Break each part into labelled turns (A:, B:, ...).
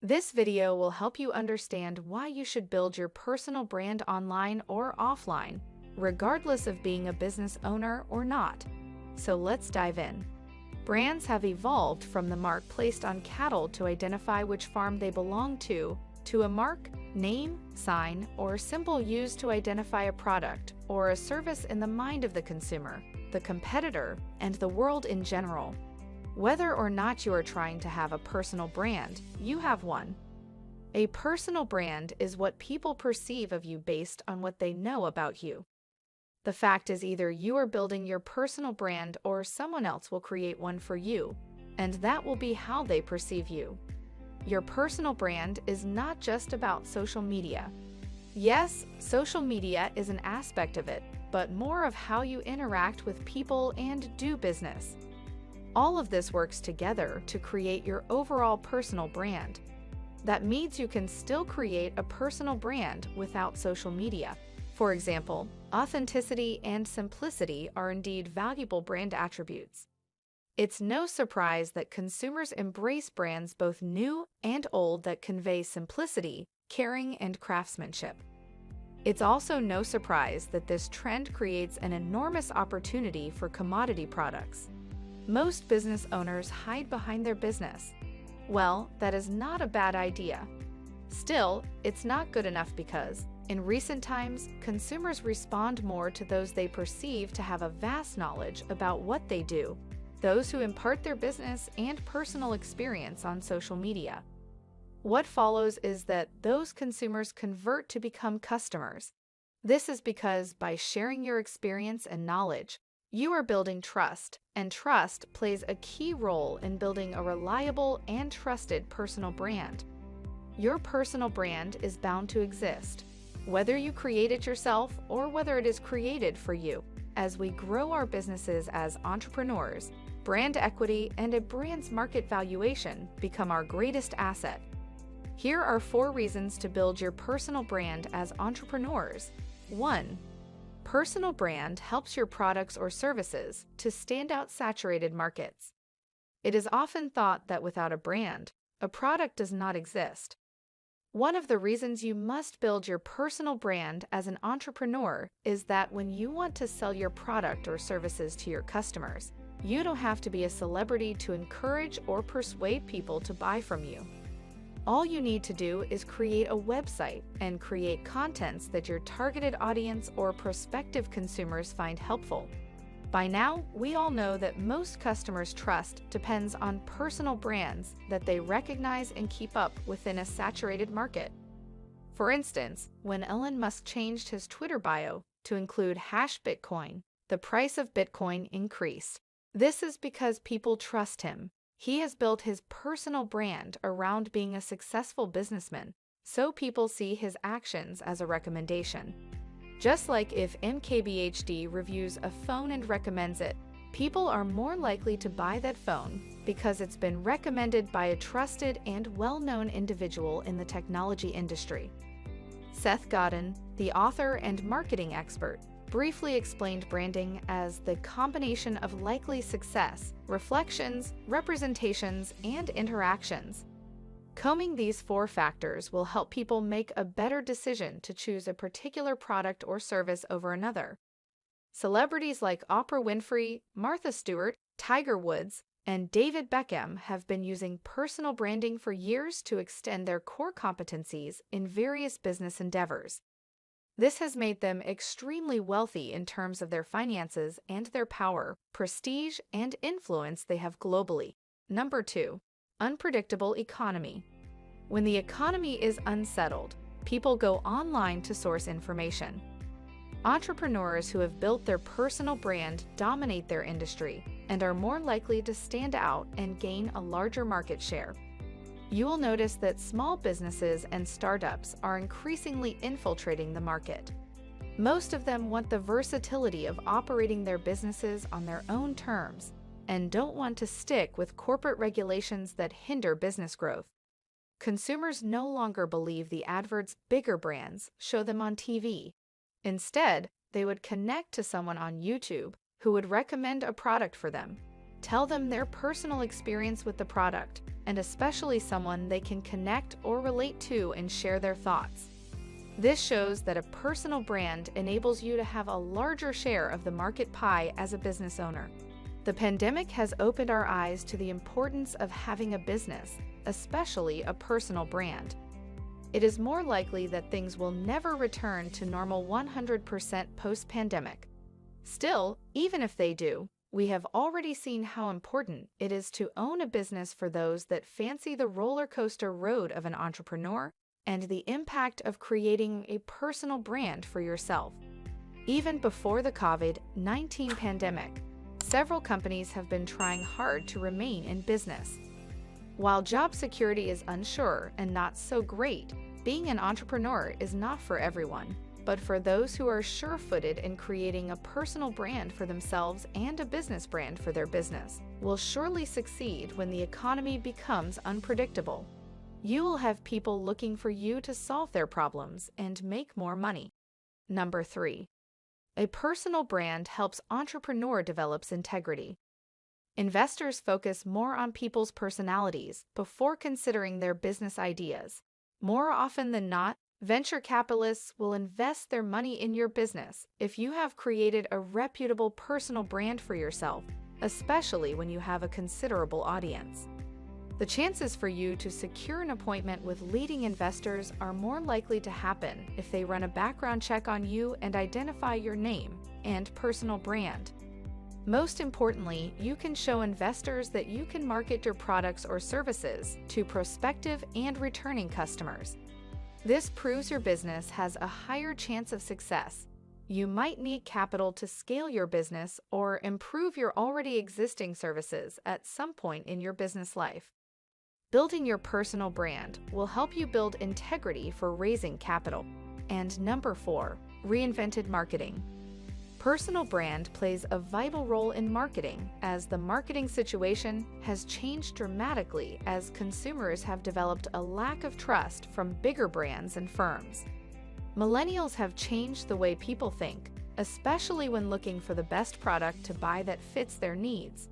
A: This video will help you understand why you should build your personal brand online or offline, regardless of being a business owner or not. So let's dive in. Brands have evolved from the mark placed on cattle to identify which farm they belong to a mark, name, sign, or symbol used to identify a product or a service in the mind of the consumer, the competitor, and the world in general. Whether or not you are trying to have a personal brand, you have one. A personal brand is what people perceive of you based on what they know about you. The fact is, either you are building your personal brand or someone else will create one for you, and that will be how they perceive you. Your personal brand is not just about social media. Yes, social media is an aspect of it, but more of how you interact with people and do business. All of this works together to create your overall personal brand. That means you can still create a personal brand without social media. For example, authenticity and simplicity are indeed valuable brand attributes. It's no surprise that consumers embrace brands both new and old that convey simplicity, caring, and craftsmanship. It's also no surprise that this trend creates an enormous opportunity for commodity products. Most business owners hide behind their business. Well, that is not a bad idea. Still, it's not good enough because, in recent times, consumers respond more to those they perceive to have a vast knowledge about what they do, those who impart their business and personal experience on social media. What follows is that those consumers convert to become customers. This is because by sharing your experience and knowledge, you are building trust, and trust plays a key role in building a reliable and trusted personal brand. Your personal brand is bound to exist, whether you create it yourself or whether it is created for you. As we grow our businesses as entrepreneurs, brand equity and a brand's market valuation become our greatest asset. Here are 4 reasons to build your personal brand as entrepreneurs. 1. Personal brand helps your products or services to stand out saturated markets. It is often thought that without a brand, a product does not exist. One of the reasons you must build your personal brand as an entrepreneur is that when you want to sell your product or services to your customers, you don't have to be a celebrity to encourage or persuade people to buy from you. All you need to do is create a website and create contents that your targeted audience or prospective consumers find helpful. By now, we all know that most customers' trust depends on personal brands that they recognize and keep up within a saturated market. For instance, when Elon Musk changed his Twitter bio to include #Bitcoin, the price of Bitcoin increased. This is because people trust him. He has built his personal brand around being a successful businessman, so people see his actions as a recommendation. Just like if MKBHD reviews a phone and recommends it, people are more likely to buy that phone because it's been recommended by a trusted and well-known individual in the technology industry. Seth Godin, the author and marketing expert, briefly explained branding as the combination of likely success, reflections, representations, and interactions. Combing these 4 factors will help people make a better decision to choose a particular product or service over another. Celebrities like Oprah Winfrey, Martha Stewart, Tiger Woods, and David Beckham have been using personal branding for years to extend their core competencies in various business endeavors. This has made them extremely wealthy in terms of their finances and their power, prestige, and influence they have globally. Number 2. Unpredictable economy. When the economy is unsettled, people go online to source information. Entrepreneurs who have built their personal brand dominate their industry and are more likely to stand out and gain a larger market share. You will notice that small businesses and startups are increasingly infiltrating the market. Most of them want the versatility of operating their businesses on their own terms and don't want to stick with corporate regulations that hinder business growth. Consumers no longer believe the adverts bigger brands show them on TV. Instead, they would connect to someone on YouTube who would recommend a product for them. Tell them their personal experience with the product, and especially someone they can connect or relate to and share their thoughts. This shows that a personal brand enables you to have a larger share of the market pie as a business owner. The pandemic has opened our eyes to the importance of having a business, especially a personal brand. It is more likely that things will never return to normal 100% post-pandemic. Still, even if they do, we have already seen how important it is to own a business for those that fancy the roller coaster road of an entrepreneur and the impact of creating a personal brand for yourself. Even before the COVID-19 pandemic, several companies have been trying hard to remain in business. While job security is unsure and not so great, being an entrepreneur is not for everyone. But for those who are sure-footed in creating a personal brand for themselves and a business brand for their business, will surely succeed when the economy becomes unpredictable. You will have people looking for you to solve their problems and make more money. Number 3. A personal brand helps entrepreneur develops integrity. Investors focus more on people's personalities before considering their business ideas. More often than not, venture capitalists will invest their money in your business if you have created a reputable personal brand for yourself, especially when you have a considerable audience. The chances for you to secure an appointment with leading investors are more likely to happen if they run a background check on you and identify your name and personal brand. Most importantly, you can show investors that you can market your products or services to prospective and returning customers. This proves your business has a higher chance of success. You might need capital to scale your business or improve your already existing services at some point in your business life. Building your personal brand will help you build integrity for raising capital. And number 4, reinvented marketing. Personal brand plays a vital role in marketing, as the marketing situation has changed dramatically as consumers have developed a lack of trust from bigger brands and firms. Millennials have changed the way people think, especially when looking for the best product to buy that fits their needs.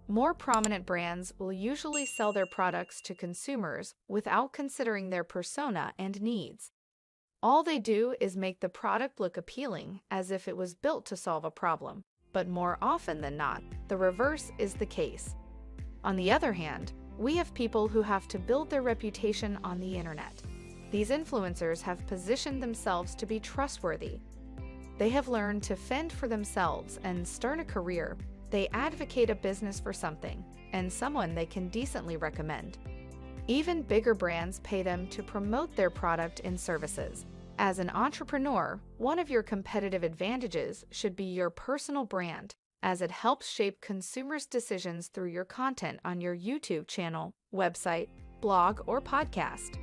A: More prominent brands will usually sell their products to consumers without considering their persona and needs. All they do is make the product look appealing, as if it was built to solve a problem. But more often than not, the reverse is the case. On the other hand, we have people who have to build their reputation on the internet. These influencers have positioned themselves to be trustworthy. They have learned to fend for themselves and start a career. They advocate a business for something, and someone they can decently recommend. Even bigger brands pay them to promote their product and services. As an entrepreneur, one of your competitive advantages should be your personal brand, as it helps shape consumers' decisions through your content on your YouTube channel, website, blog, or podcast.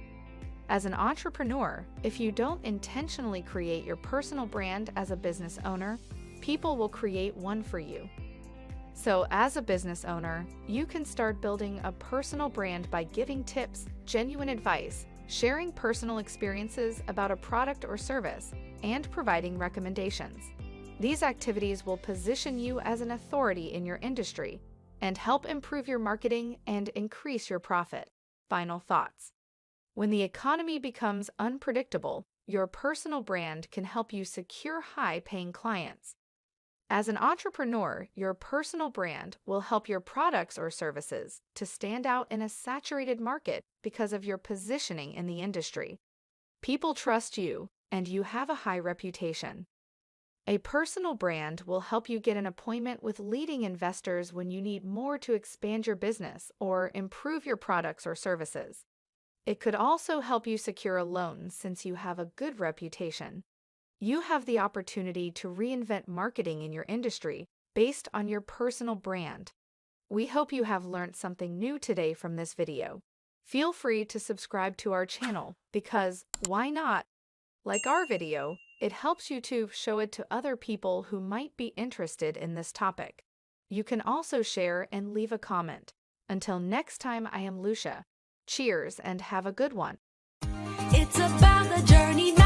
A: As an entrepreneur, if you don't intentionally create your personal brand as a business owner, people will create one for you. So, as a business owner, you can start building a personal brand by giving tips, genuine advice, sharing personal experiences about a product or service, and providing recommendations. These activities will position you as an authority in your industry and help improve your marketing and increase your profit. Final thoughts. When the economy becomes unpredictable, your personal brand can help you secure high-paying clients. As an entrepreneur, your personal brand will help your products or services to stand out in a saturated market because of your positioning in the industry. People trust you, and you have a high reputation. A personal brand will help you get an appointment with leading investors when you need more to expand your business or improve your products or services. It could also help you secure a loan since you have a good reputation. You have the opportunity to reinvent marketing in your industry based on your personal brand. We hope you have learned something new today from this video. Feel free to subscribe to our channel because, why not? Like our video, it helps you to show it to other people who might be interested in this topic. You can also share and leave a comment. Until next time, I am Lucia. Cheers and have a good one.
B: It's about the journey.